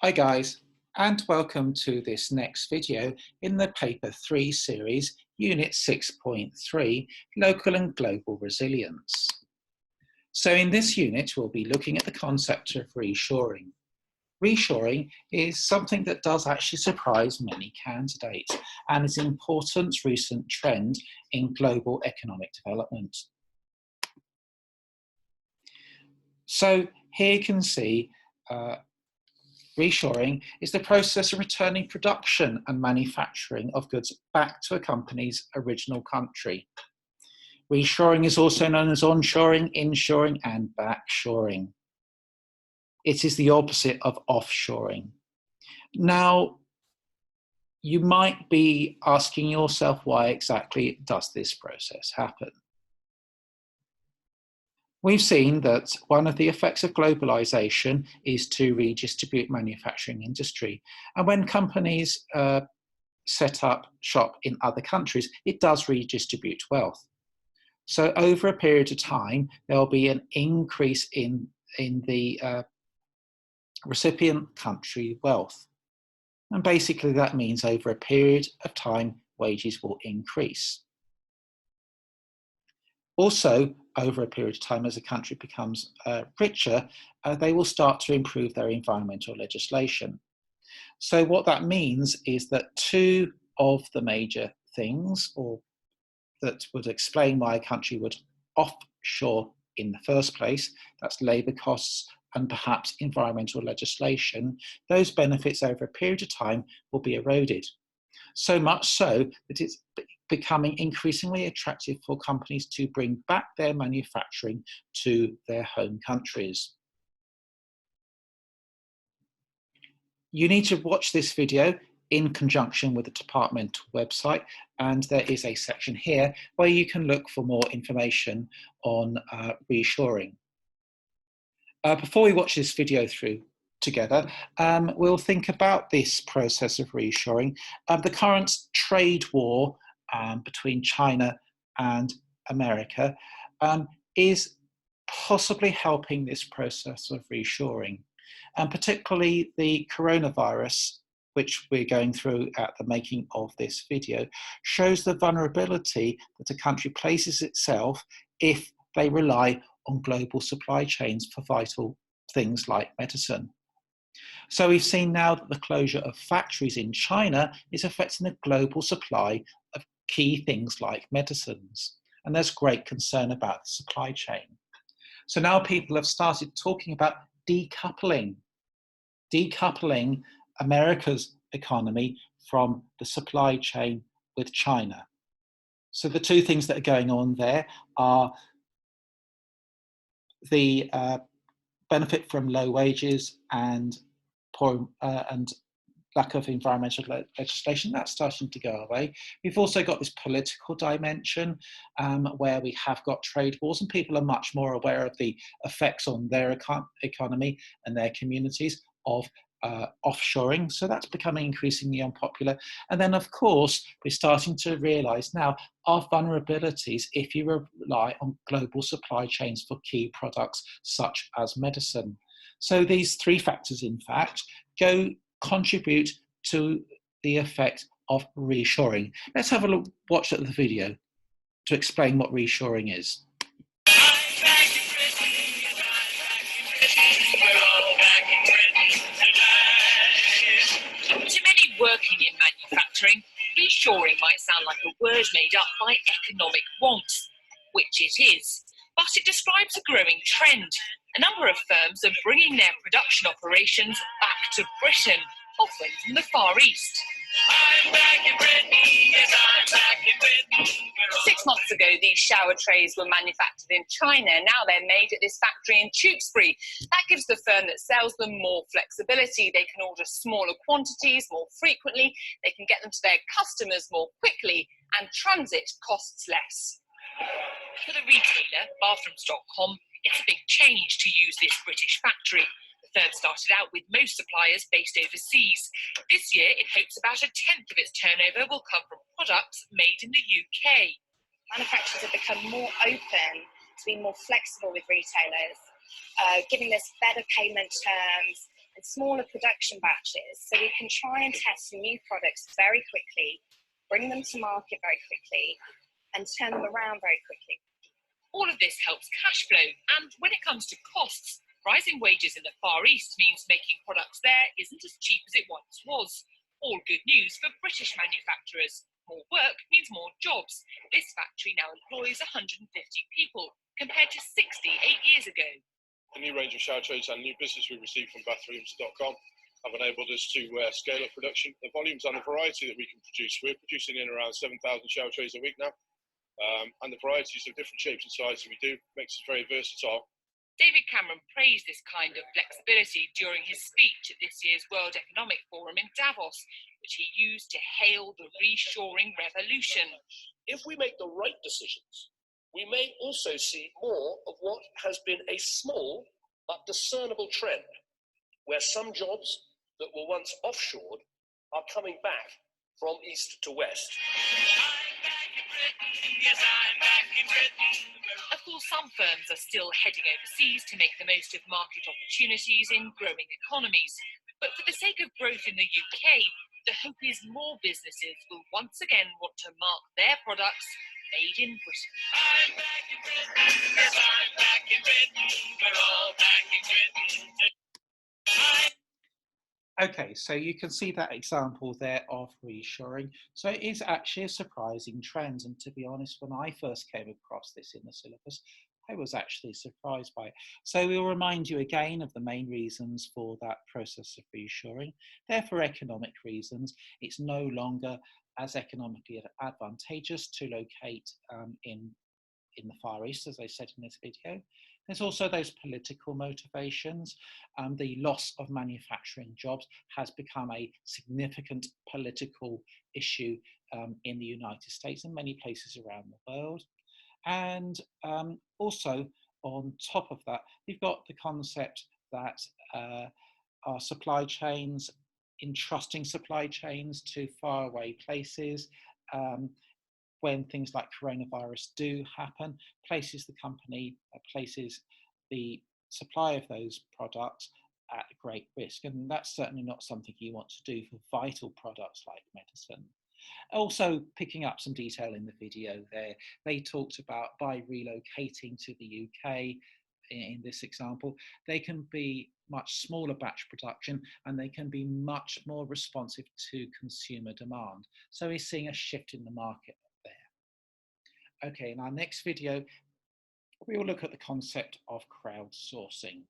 Hi guys, and welcome to this next video in the Paper 3 series, Unit 6.3, Local and Global Resilience. So in this unit, we'll be looking at the concept of reshoring. Reshoring is something that does actually surprise many candidates and is an important recent trend in global economic development. So here you can see reshoring is the process of returning production and manufacturing of goods back to a company's original country. Reshoring is also known as onshoring, inshoring, and backshoring. It is the opposite of offshoring. Now, you might be asking yourself, why exactly does this process happen? We've seen that one of the effects of globalization is to redistribute manufacturing industry. And when companies set up shop in other countries, it does redistribute wealth. So over a period of time, there'll be an increase in the recipient country wealth. And basically that means over a period of time, wages will increase. Also, over a period of time, as a country becomes richer, they will start to improve their environmental legislation. So what that means is that two of the major things, or that would explain why a country would offshore in the first place, that's labour costs and perhaps environmental legislation, those benefits over a period of time will be eroded. So much so that it's becoming increasingly attractive for companies to bring back their manufacturing to their home countries. You need to watch this video in conjunction with the departmental website, and there is a section here where you can look for more information on reshoring. Before we watch this video through together, we'll think about this process of reshoring. The current trade war between China and America is possibly helping this process of reshoring, and particularly the coronavirus, which we're going through at the making of this video, shows the vulnerability that a country places itself if they rely on global supply chains for vital things like medicine. So we've seen now that the closure of factories in China is affecting the global supply of key things like medicines. And there's great concern about the supply chain. So now people have started talking about decoupling America's economy from the supply chain with China. So the two things that are going on there are the benefit from low wages and poor and lack of environmental legislation. That's starting to go away. We've also got this political dimension where we have got trade wars, and people are much more aware of the effects on their economy and their communities of offshoring. So that's becoming increasingly unpopular. And then, of course, we're starting to realise now our vulnerabilities if you rely on global supply chains for key products such as medicine. So these three factors, in fact, contribute to the effect of reshoring. Let's have a watch at the video to explain what reshoring is. To many working in manufacturing, reshoring might sound like a word made up by economic wants, which it is, but it describes a growing trend. A number of firms are bringing their production operations back to Britain, often from the Far East. I'm back in Britain, yes, I'm back in Britain. 6 months ago, these shower trays were manufactured in China. Now they're made at this factory in Tewkesbury. That gives the firm that sells them more flexibility. They can order smaller quantities more frequently, they can get them to their customers more quickly, and transit costs less. For the retailer, bathrooms.com, it's a big change to use this British factory. The firm started out with most suppliers based overseas. This year, it hopes about a tenth of its turnover will come from products made in the UK. Manufacturers have become more open to be more flexible with retailers, giving us better payment terms, and smaller production batches, so we can try and test new products very quickly, bring them to market very quickly, and turn them around very quickly. All of this helps cash flow, and when it comes to costs, rising wages in the Far East means making products there isn't as cheap as it once was. All good news for British manufacturers. More work means more jobs. This factory now employs 150 people, compared to 68 years ago. The new range of shower trays and new business we received from bathrooms.com have enabled us to scale up production. The volumes and the variety that we can produce, we're producing in around 7,000 shower trays a week now. And the varieties of different shapes and sizes we do makes us very versatile. David Cameron praised this kind of flexibility during his speech at this year's World Economic Forum in Davos, which he used to hail the reshoring revolution. If we make the right decisions, we may also see more of what has been a small but discernible trend, where some jobs that were once offshored are coming back from east to west. I'm back in Britain, yes, I'm back in Britain. Of course, some firms are still heading overseas to make the most of market opportunities in growing economies. But for the sake of growth in the UK, the hope is more businesses will once again want to mark their products made in Britain. I'm back in Britain, yes, I'm back in Britain. We're all back in Britain. Okay, so you can see that example there of reshoring. So it is actually a surprising trend. And to be honest, when I first came across this in the syllabus, I was actually surprised by it. So we'll remind you again of the main reasons for that process of reshoring. They're for economic reasons. It's no longer as economically advantageous to locate in the Far East, as I said in this video. There's also those political motivations. The loss of manufacturing jobs has become a significant political issue in the United States and many places around the world. And also on top of that, we've got the concept that our supply chains, entrusting supply chains to faraway places, when things like coronavirus do happen, places the supply of those products at great risk. And that's certainly not something you want to do for vital products like medicine. Also, picking up some detail in the video there, they talked about by relocating to the UK, in this example, they can be much smaller batch production and they can be much more responsive to consumer demand. So we're seeing a shift in the market there. Okay, in our next video, we will look at the concept of crowdsourcing.